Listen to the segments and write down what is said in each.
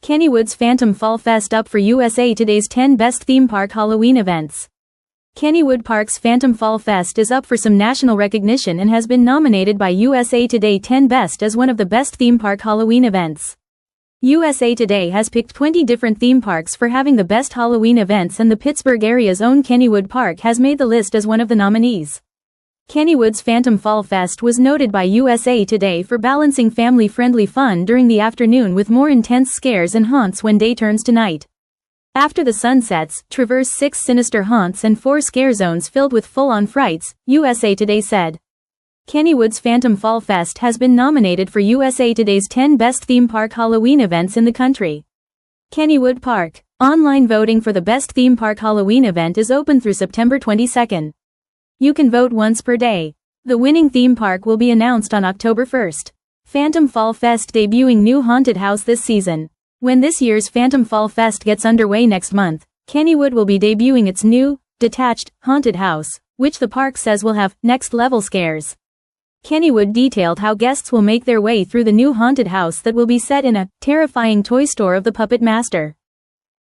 Kennywood's Phantom Fall Fest up for USA Today's 10 Best Theme Park Halloween Events. Kennywood Park's Phantom Fall Fest is up for some national recognition and has been nominated by USA Today 10 Best as one of the best theme park Halloween events. USA Today has picked 20 different theme parks for having the best Halloween events, and the Pittsburgh area's own Kennywood Park has made the list as one of the nominees. Kennywood's Phantom Fall Fest was noted by USA Today for balancing family-friendly fun during the afternoon with more intense scares and haunts when day turns to night. After the sun sets, traverse 6 sinister haunts and 4 scare zones filled with full-on frights, USA Today said. Kennywood's Phantom Fall Fest has been nominated for USA Today's 10 Best Theme Park Halloween Events in the country. Kennywood Park. Online voting for the best theme park Halloween event is open through September 22. You can vote once per day. The winning theme park will be announced on October 1st. Phantom Fall Fest debuting new haunted house this season. When this year's Phantom Fall Fest gets underway next month, Kennywood will be debuting its new, detached, haunted house, which the park says will have next-level scares. Kennywood detailed how guests will make their way through the new haunted house that will be set in a terrifying toy store of the Puppet Master.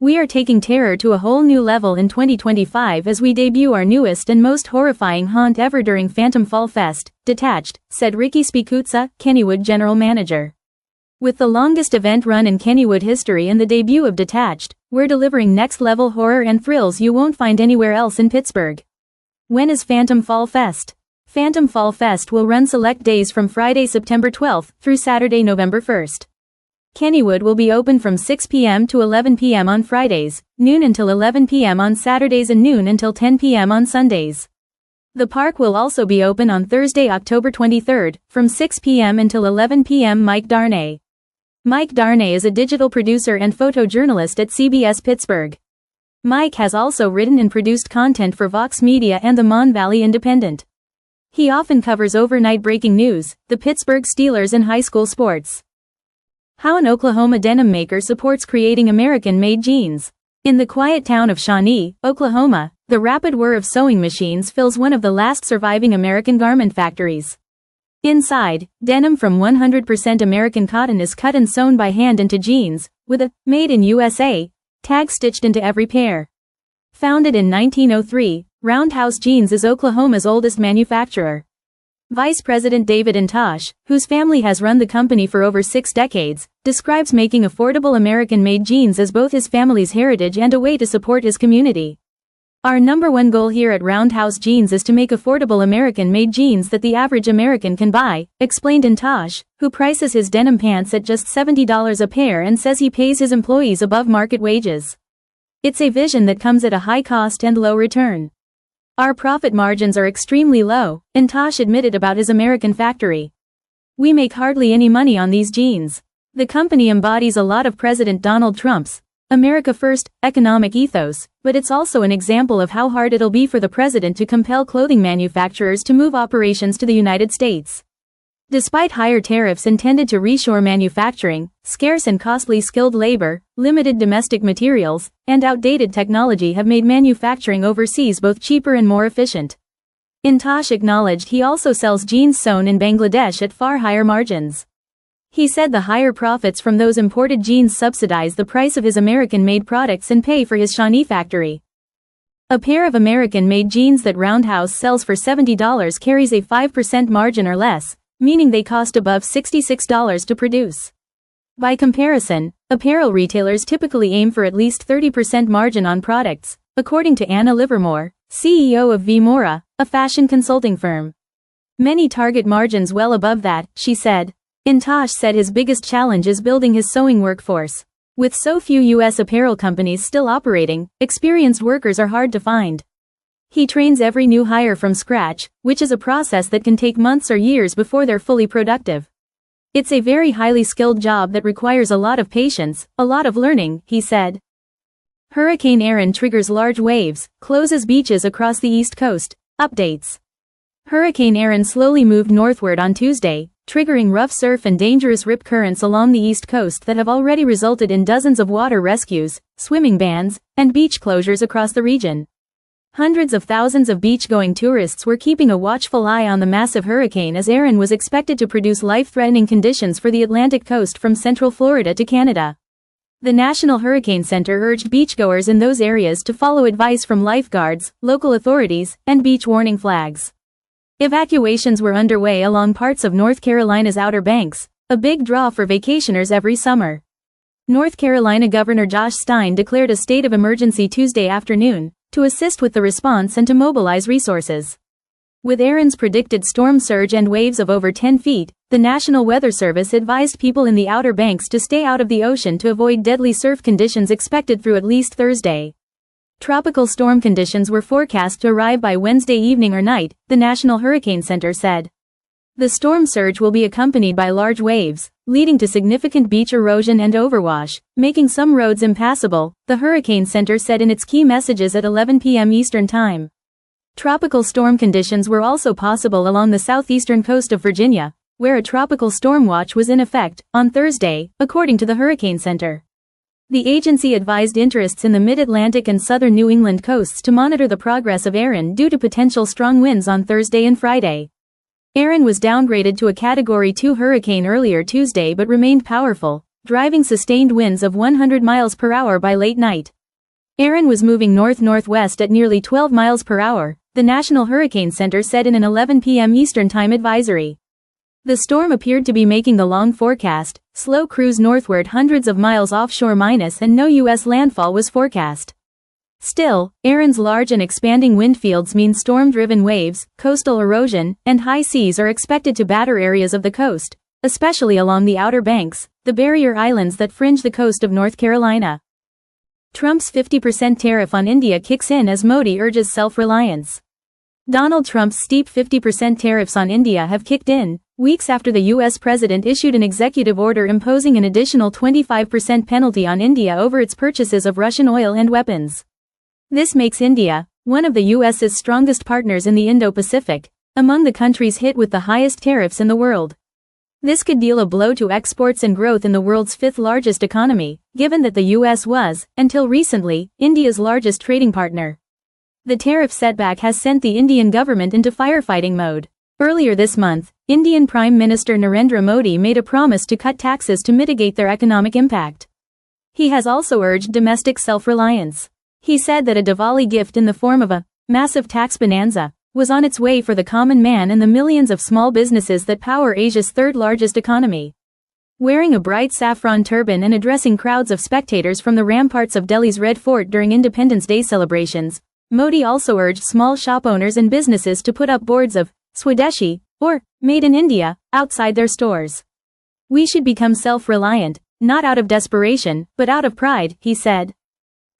We are taking terror to a whole new level in 2025 as we debut our newest and most horrifying haunt ever during Phantom Fall Fest, Detached, said Ricky Spicuzza, Kennywood general manager. With the longest event run in Kennywood history and the debut of Detached, we're delivering next-level horror and thrills you won't find anywhere else in Pittsburgh. When is Phantom Fall Fest? Phantom Fall Fest will run select days from Friday, September 12th through Saturday, November 1st. Kennywood will be open from 6 p.m. to 11 p.m. on Fridays, noon until 11 p.m. on Saturdays and noon until 10 p.m. on Sundays. The park will also be open on Thursday, October 23rd, from 6 p.m. until 11 p.m. Mike Darnay. Mike Darnay is a digital producer and photojournalist at CBS Pittsburgh. Mike has also written and produced content for Vox Media and the Mon Valley Independent. He often covers overnight breaking news, the Pittsburgh Steelers and high school sports. How an Oklahoma denim maker supports creating American-made jeans. In the quiet town of Shawnee, Oklahoma, the rapid whir of sewing machines fills one of the last surviving American garment factories. Inside, denim from 100% American cotton is cut and sewn by hand into jeans, with a "Made in USA" tag stitched into every pair. Founded in 1903, Roundhouse Jeans is Oklahoma's oldest manufacturer. Vice President David Intosh, whose family has run the company for over 6 decades, describes making affordable American-made jeans as both his family's heritage and a way to support his community. Our #1 goal here at Roundhouse Jeans is to make affordable American-made jeans that the average American can buy, explained Intosh, who prices his denim pants at just $70 a pair and says he pays his employees above market wages. It's a vision that comes at a high cost and low return. Our profit margins are extremely low, Intosh admitted about his American factory. We make hardly any money on these jeans. The company embodies a lot of President Donald Trump's America First economic ethos, but it's also an example of how hard it'll be for the president to compel clothing manufacturers to move operations to the United States. Despite higher tariffs intended to reshore manufacturing, scarce and costly skilled labor, limited domestic materials, and outdated technology have made manufacturing overseas both cheaper and more efficient. Intosh acknowledged he also sells jeans sewn in Bangladesh at far higher margins. He said the higher profits from those imported jeans subsidize the price of his American-made products and pay for his Shawnee factory. A pair of American-made jeans that Roundhouse sells for $70 carries a 5% margin or less, meaning they cost above $66 to produce. By comparison, apparel retailers typically aim for at least 30% margin on products, according to Anna Livermore, CEO of Vmora, a fashion consulting firm. Many target margins well above that, she said. Intosh said his biggest challenge is building his sewing workforce. With so few U.S. apparel companies still operating, experienced workers are hard to find. He trains every new hire from scratch, which is a process that can take months or years before they're fully productive. It's a very highly skilled job that requires a lot of patience, a lot of learning, he said. Hurricane Erin triggers large waves, closes beaches across the East Coast. Updates. Hurricane Erin slowly moved northward on Tuesday, triggering rough surf and dangerous rip currents along the East Coast that have already resulted in dozens of water rescues, swimming bans, and beach closures across the region. Hundreds of thousands of beach-going tourists were keeping a watchful eye on the massive hurricane as Erin was expected to produce life-threatening conditions for the Atlantic coast from central Florida to Canada. The National Hurricane Center urged beachgoers in those areas to follow advice from lifeguards, local authorities, and beach warning flags. Evacuations were underway along parts of North Carolina's Outer Banks, a big draw for vacationers every summer. North Carolina Governor Josh Stein declared a state of emergency Tuesday afternoon, to assist with the response and to mobilize resources. With Aaron's predicted storm surge and waves of over 10 feet, the National Weather Service advised people in the Outer Banks to stay out of the ocean to avoid deadly surf conditions expected through at least Thursday. Tropical storm conditions were forecast to arrive by Wednesday evening or night, the National Hurricane Center said. The storm surge will be accompanied by large waves, leading to significant beach erosion and overwash, making some roads impassable, the Hurricane Center said in its key messages at 11 p.m. Eastern Time. Tropical storm conditions were also possible along the southeastern coast of Virginia, where a tropical storm watch was in effect, on Thursday, according to the Hurricane Center. The agency advised interests in the mid-Atlantic and southern New England coasts to monitor the progress of Aaron due to potential strong winds on Thursday and Friday. Aaron was downgraded to a Category 2 hurricane earlier Tuesday but remained powerful, driving sustained winds of 100 miles per hour by late night. Aaron was moving north-northwest at nearly 12 miles per hour, the National Hurricane Center said in an 11 p.m. Eastern Time advisory. The storm appeared to be making the long forecast, slow cruise northward hundreds of miles offshore and no U.S. landfall was forecast. Still, Aaron's large and expanding wind fields mean storm-driven waves, coastal erosion, and high seas are expected to batter areas of the coast, especially along the Outer Banks, the barrier islands that fringe the coast of North Carolina. Trump's 50% tariff on India kicks in as Modi urges self-reliance. Donald Trump's steep 50% tariffs on India have kicked in, weeks after the U.S. president issued an executive order imposing an additional 25% penalty on India over its purchases of Russian oil and weapons. This makes India, one of the U.S.'s strongest partners in the Indo-Pacific, among the countries hit with the highest tariffs in the world. This could deal a blow to exports and growth in the world's fifth-largest economy, given that the U.S. was, until recently, India's largest trading partner. The tariff setback has sent the Indian government into firefighting mode. Earlier this month, Indian Prime Minister Narendra Modi made a promise to cut taxes to mitigate their economic impact. He has also urged domestic self-reliance. He said that a Diwali gift in the form of a massive tax bonanza was on its way for the common man and the millions of small businesses that power Asia's third-largest economy. Wearing a bright saffron turban and addressing crowds of spectators from the ramparts of Delhi's Red Fort during Independence Day celebrations, Modi also urged small shop owners and businesses to put up boards of Swadeshi, or Made in India, outside their stores. We should become self-reliant, not out of desperation, but out of pride, he said.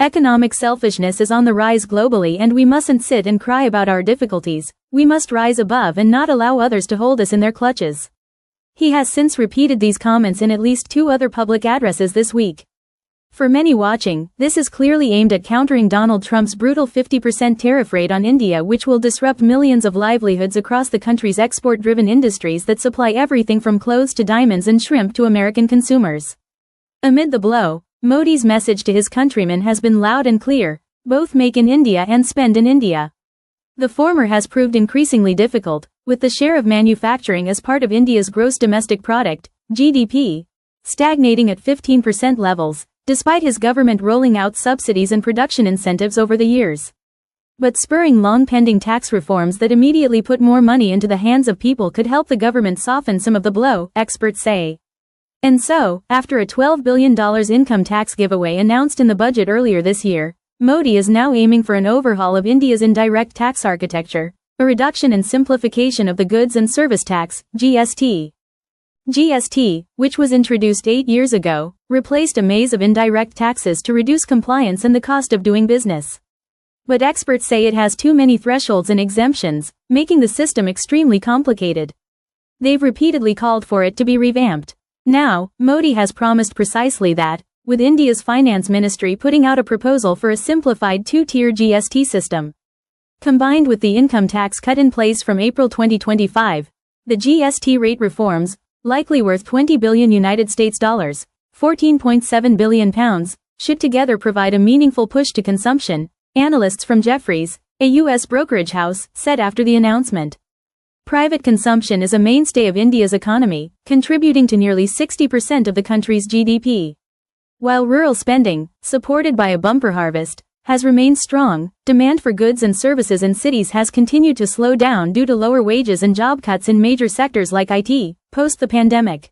Economic selfishness is on the rise globally and we mustn't sit and cry about our difficulties, we must rise above and not allow others to hold us in their clutches. He has since repeated these comments in at least 2 other public addresses this week. For many watching, this is clearly aimed at countering Donald Trump's brutal 50% tariff rate on India, which will disrupt millions of livelihoods across the country's export-driven industries that supply everything from clothes to diamonds and shrimp to American consumers. Amid the blow, Modi's message to his countrymen has been loud and clear: both make in India and spend in India. The former has proved increasingly difficult, with the share of manufacturing as part of India's gross domestic product, GDP, stagnating at 15% levels, despite his government rolling out subsidies and production incentives over the years. But spurring long-pending tax reforms that immediately put more money into the hands of people could help the government soften some of the blow, experts say. And so, after a $12 billion income tax giveaway announced in the budget earlier this year, Modi is now aiming for an overhaul of India's indirect tax architecture, a reduction and simplification of the goods and service tax, GST. GST, which was introduced 8 years ago, replaced a maze of indirect taxes to reduce compliance and the cost of doing business. But experts say it has too many thresholds and exemptions, making the system extremely complicated. They've repeatedly called for it to be revamped. Now, Modi has promised precisely that, with India's finance ministry putting out a proposal for a simplified 2-tier GST system. Combined with the income tax cut in place from April 2025, the GST rate reforms, likely worth $20 billion US dollars, 14.7 billion pounds, should together provide a meaningful push to consumption, analysts from Jefferies, a U.S. brokerage house, said after the announcement. Private consumption is a mainstay of India's economy, contributing to nearly 60% of the country's GDP. While rural spending, supported by a bumper harvest, has remained strong, demand for goods and services in cities has continued to slow down due to lower wages and job cuts in major sectors like IT, post the pandemic.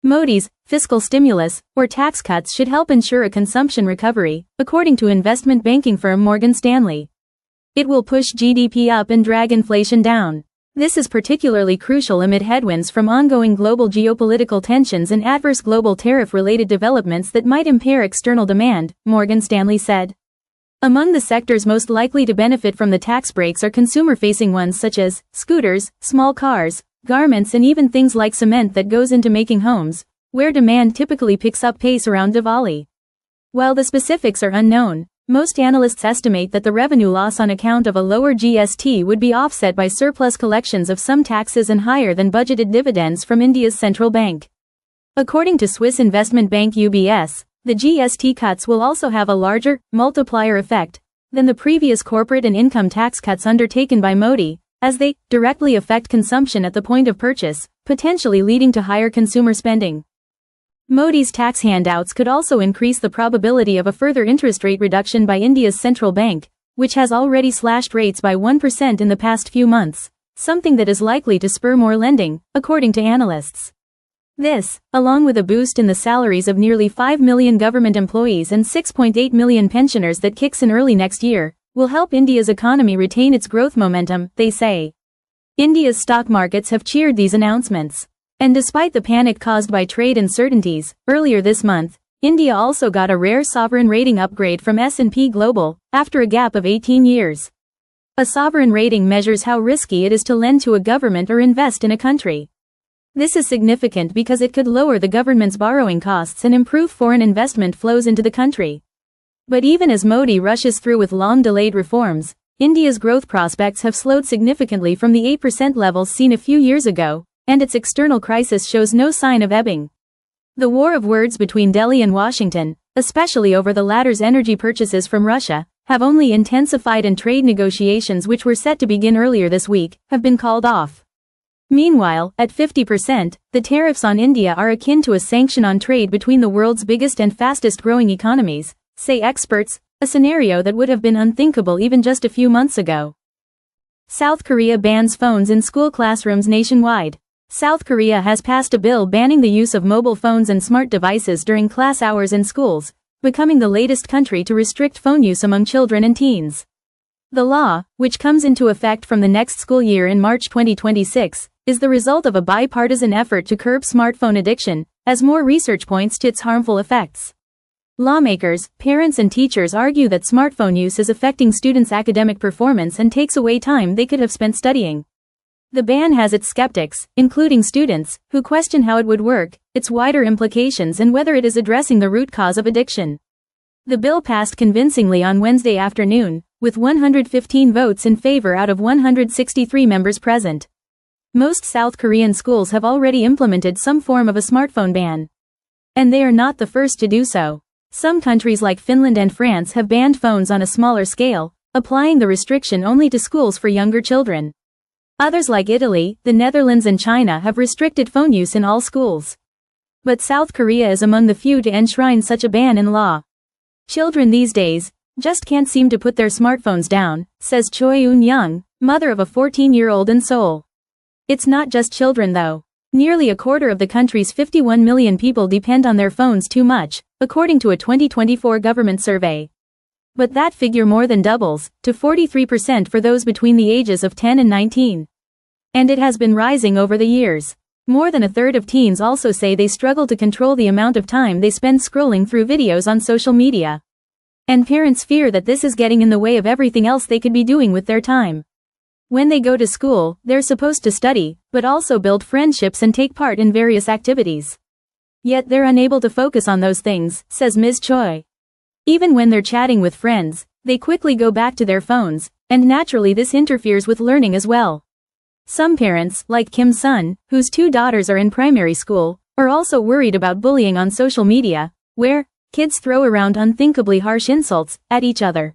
Modi's fiscal stimulus, or tax cuts should help ensure a consumption recovery, according to investment banking firm Morgan Stanley. It will push GDP up and drag inflation down. This is particularly crucial amid headwinds from ongoing global geopolitical tensions and adverse global tariff-related developments that might impair external demand, Morgan Stanley said. Among the sectors most likely to benefit from the tax breaks are consumer-facing ones such as scooters, small cars, garments and even things like cement that goes into making homes, where demand typically picks up pace around Diwali. While the specifics are unknown, most analysts estimate that the revenue loss on account of a lower GST would be offset by surplus collections of some taxes and higher than budgeted dividends from India's central bank. According to Swiss investment bank UBS, the GST cuts will also have a larger, multiplier effect than the previous corporate and income tax cuts undertaken by Modi, as they directly affect consumption at the point of purchase, potentially leading to higher consumer spending. Modi's tax handouts could also increase the probability of a further interest rate reduction by India's central bank, which has already slashed rates by 1% in the past few months, something that is likely to spur more lending, according to analysts. This, along with a boost in the salaries of nearly 5 million government employees and 6.8 million pensioners that kicks in early next year, will help India's economy retain its growth momentum, they say. India's stock markets have cheered these announcements. And despite the panic caused by trade uncertainties, earlier this month, India also got a rare sovereign rating upgrade from S&P Global, after a gap of 18 years. A sovereign rating measures how risky it is to lend to a government or invest in a country. This is significant because it could lower the government's borrowing costs and improve foreign investment flows into the country. But even as Modi rushes through with long-delayed reforms, India's growth prospects have slowed significantly from the 8% levels seen a few years ago, and its external crisis shows no sign of ebbing. The war of words between Delhi and Washington, especially over the latter's energy purchases from Russia, have only intensified, and trade negotiations which were set to begin earlier this week have been called off. Meanwhile, at 50%, the tariffs on India are akin to a sanction on trade between the world's biggest and fastest-growing economies, say experts, a scenario that would have been unthinkable even just a few months ago. South Korea bans phones in school classrooms nationwide. South Korea has passed a bill banning the use of mobile phones and smart devices during class hours in schools, becoming the latest country to restrict phone use among children and teens. The law, which comes into effect from the next school year in March 2026, is the result of a bipartisan effort to curb smartphone addiction, as more research points to its harmful effects. Lawmakers, parents and teachers argue that smartphone use is affecting students' academic performance and takes away time they could have spent studying. The ban has its skeptics, including students, who question how it would work, its wider implications and whether it is addressing the root cause of addiction. The bill passed convincingly on Wednesday afternoon, with 115 votes in favor out of 163 members present. Most South Korean schools have already implemented some form of a smartphone ban. And they are not the first to do so. Some countries like Finland and France have banned phones on a smaller scale, applying the restriction only to schools for younger children. Others like Italy, the Netherlands and China have restricted phone use in all schools. But South Korea is among the few to enshrine such a ban in law. Children these days just can't seem to put their smartphones down, says Choi Eun-young, mother of a 14-year-old in Seoul. It's not just children though. Nearly a quarter of the country's 51 million people depend on their phones too much, according to a 2024 government survey. But that figure more than doubles, to 43% for those between the ages of 10 and 19. And it has been rising over the years. More than a third of teens also say they struggle to control the amount of time they spend scrolling through videos on social media. And parents fear that this is getting in the way of everything else they could be doing with their time. When they go to school, they're supposed to study, but also build friendships and take part in various activities. Yet they're unable to focus on those things, says Ms. Choi. Even when they're chatting with friends, they quickly go back to their phones, and naturally this interferes with learning as well. Some parents, like Kim's son, whose 2 daughters are in primary school, are also worried about bullying on social media, where kids throw around unthinkably harsh insults at each other.